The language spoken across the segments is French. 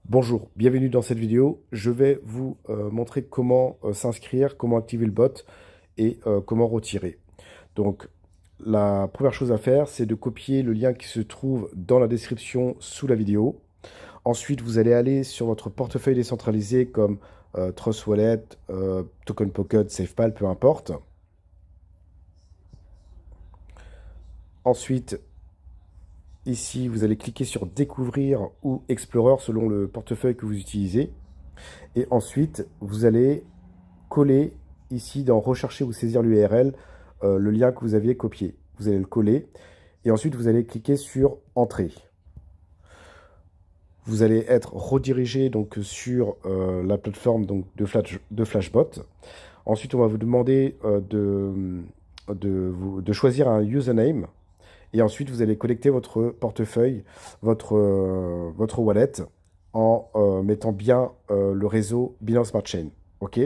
Bonjour, bienvenue dans cette vidéo. Je vais vous montrer comment s'inscrire, comment activer le bot et comment retirer. Donc, la première chose à faire, c'est de copier le lien qui se trouve dans la description sous la vidéo. Ensuite, vous allez aller sur votre portefeuille décentralisé comme Trust Wallet, Token Pocket, SafePal, peu importe. Ensuite, ici, vous allez cliquer sur Découvrir ou Explorer selon le portefeuille que vous utilisez. Et ensuite, vous allez coller ici dans Rechercher ou saisir l'URL le lien que vous aviez copié. Vous allez le coller et ensuite vous allez cliquer sur Entrée. Vous allez être redirigé donc sur la plateforme donc, de Flashbot. Ensuite, on va vous demander de choisir un username. Et ensuite, vous allez connecter votre portefeuille, votre wallet, en mettant bien le réseau Binance Smart Chain. OK?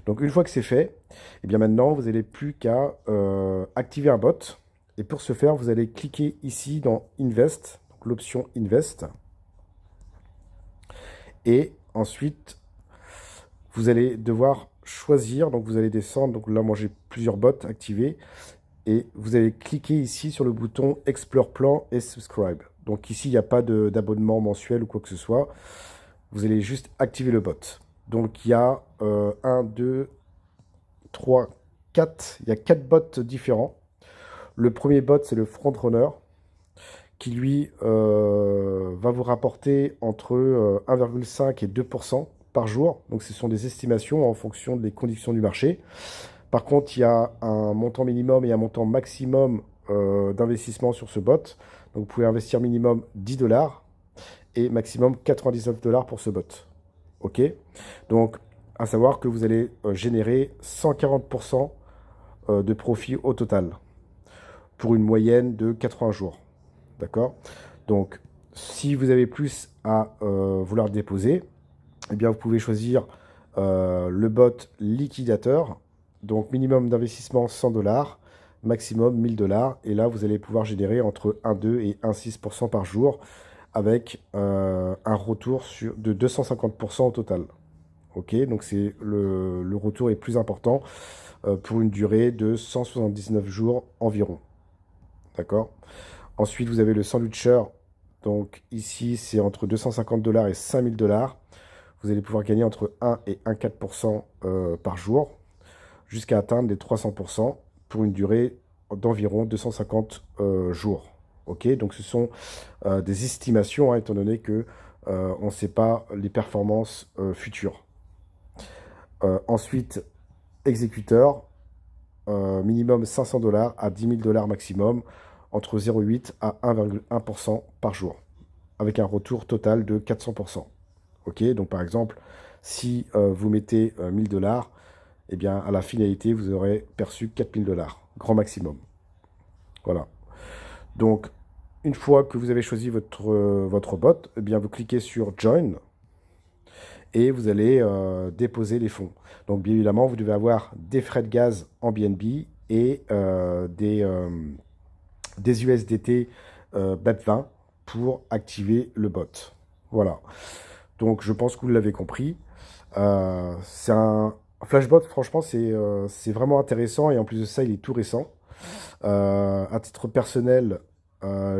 Donc, une fois que c'est fait, et bien maintenant, vous n'avez plus qu'à activer un bot. Et pour ce faire, vous allez cliquer ici dans Invest, donc l'option Invest. Et ensuite, vous allez devoir choisir. Donc, vous allez descendre. Donc là, moi, j'ai plusieurs bots activés. Et vous allez cliquer ici sur le bouton Explore Plan et Subscribe. Donc ici, il n'y a pas d'abonnement mensuel ou quoi que ce soit. Vous allez juste activer le bot. Donc il y a 1, 2, 3, 4. Il y a 4 bots différents. Le premier bot, c'est le Frontrunner, qui lui va vous rapporter entre 1,5 et 2% par jour. Donc ce sont des estimations en fonction des conditions du marché. Par contre, il y a un montant minimum et un montant maximum d'investissement sur ce bot. Donc, vous pouvez investir minimum 10 dollars et maximum 99 dollars pour ce bot. OK? Donc, à savoir que vous allez générer 140% de profit au total pour une moyenne de 80 jours. D'accord? Donc, si vous avez plus à vouloir déposer, eh bien, vous pouvez choisir le bot liquidateur. Donc, minimum d'investissement 100 dollars, maximum 1000 dollars. Et là, vous allez pouvoir générer entre 1,2 et 1,6% par jour avec un retour de 250% au total. OK, donc le retour est plus important pour une durée de 179 jours environ. D'accord? Ensuite, vous avez le sandwicher. Donc ici, c'est entre 250 dollars et 5000 dollars. Vous allez pouvoir gagner entre 1 et 1,4% par jour, jusqu'à atteindre les 300% pour une durée d'environ 250 jours. OK, donc ce sont des estimations, hein, étant donné que on ne sait pas les performances futures. Ensuite, exécuteur, minimum 500 dollars à 10 000 dollars maximum, entre 0,8 à 1,1% par jour, avec un retour total de 400%. OK, donc par exemple, si vous mettez 1000 dollars, eh bien, à la finalité, vous aurez perçu 4000 dollars, grand maximum. Voilà. Donc, une fois que vous avez choisi votre bot, eh bien, vous cliquez sur Join et vous allez déposer les fonds. Donc, bien évidemment, vous devez avoir des frais de gaz en BNB et des USDT BEP20 pour activer le bot. Voilà. Donc, je pense que vous l'avez compris. C'est un Flashbot, franchement, c'est vraiment intéressant et en plus de ça, il est tout récent. À titre personnel,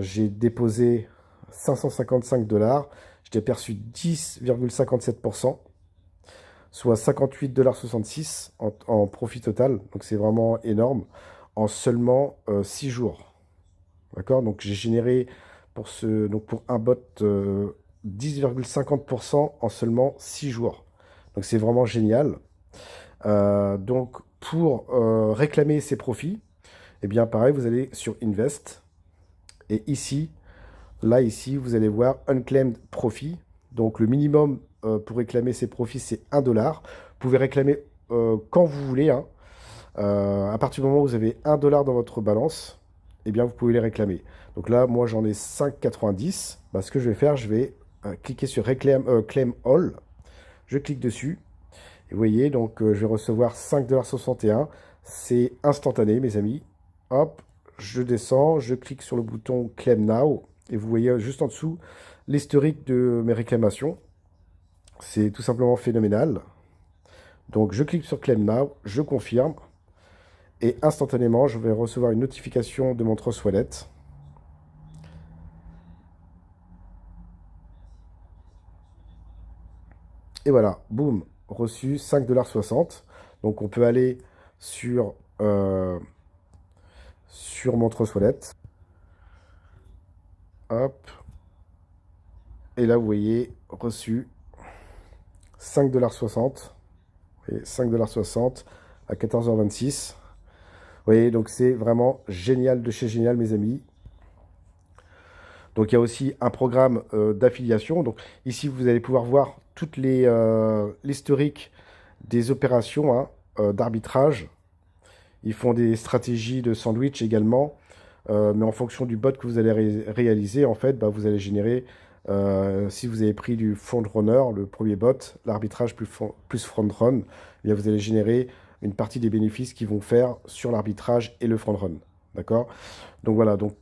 j'ai déposé 555 dollars. J'ai perçu 10,57%, soit 58,66 $ en profit total. Donc c'est vraiment énorme en seulement 6 jours. D'accord? Donc j'ai généré donc pour un bot 10,50% en seulement 6 jours. Donc c'est vraiment génial. Donc pour réclamer ces profits, eh bien pareil, vous allez sur Invest. Et ici, ici, vous allez voir Unclaimed Profit. Donc le minimum pour réclamer ces profits, c'est 1 dollar. Vous pouvez réclamer quand vous voulez, hein. À partir du moment où vous avez 1 dollar dans votre balance, eh bien vous pouvez les réclamer. Donc là, moi j'en ai 5,90. Bah, ce que je vais faire, je vais cliquer sur Claim All. Je clique dessus. Et vous voyez, donc je vais recevoir 5,61 $. C'est instantané, mes amis. Hop, je descends, je clique sur le bouton Claim Now. Et vous voyez juste en dessous l'historique de mes réclamations. C'est tout simplement phénoménal. Donc je clique sur Claim Now, je confirme. Et instantanément, je vais recevoir une notification de mon Trust Wallet. Et voilà, boum, reçu 5,60 $. Donc on peut aller sur, sur mon Trust Wallet. Hop. Et là, vous voyez, reçu 5,60 $. Et 5,60 $ à 14h26. Vous voyez, donc c'est vraiment génial de chez génial, mes amis. Donc il y a aussi un programme d'affiliation. Donc ici, vous allez pouvoir voir toutes l'historique des opérations hein, d'arbitrage. Ils font des stratégies de sandwich également. Mais en fonction du bot que vous allez réaliser, en fait, bah, vous allez générer, si vous avez pris du front runner, le premier bot, l'arbitrage plus front run, eh bien, vous allez générer une partie des bénéfices qu'ils vont faire sur l'arbitrage et le front run. D'accord? Donc voilà, donc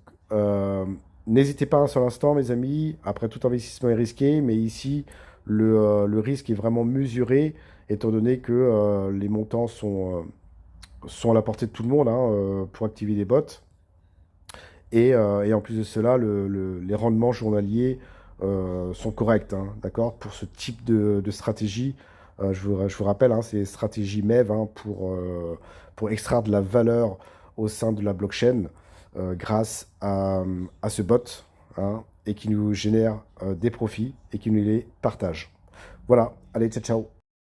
n'hésitez pas un seul instant, mes amis. Après, tout investissement est risqué, mais ici, le risque est vraiment mesuré, étant donné que les montants sont à la portée de tout le monde hein, pour activer des bots. Et en plus de cela, les rendements journaliers sont corrects, hein, d'accord? Pour ce type de stratégie, je vous rappelle, hein, c'est stratégie MEV hein, pour extraire de la valeur au sein de la blockchain grâce à ce bot hein, et qui nous génère des profits et qui nous les partage. Voilà, allez, ciao, ciao.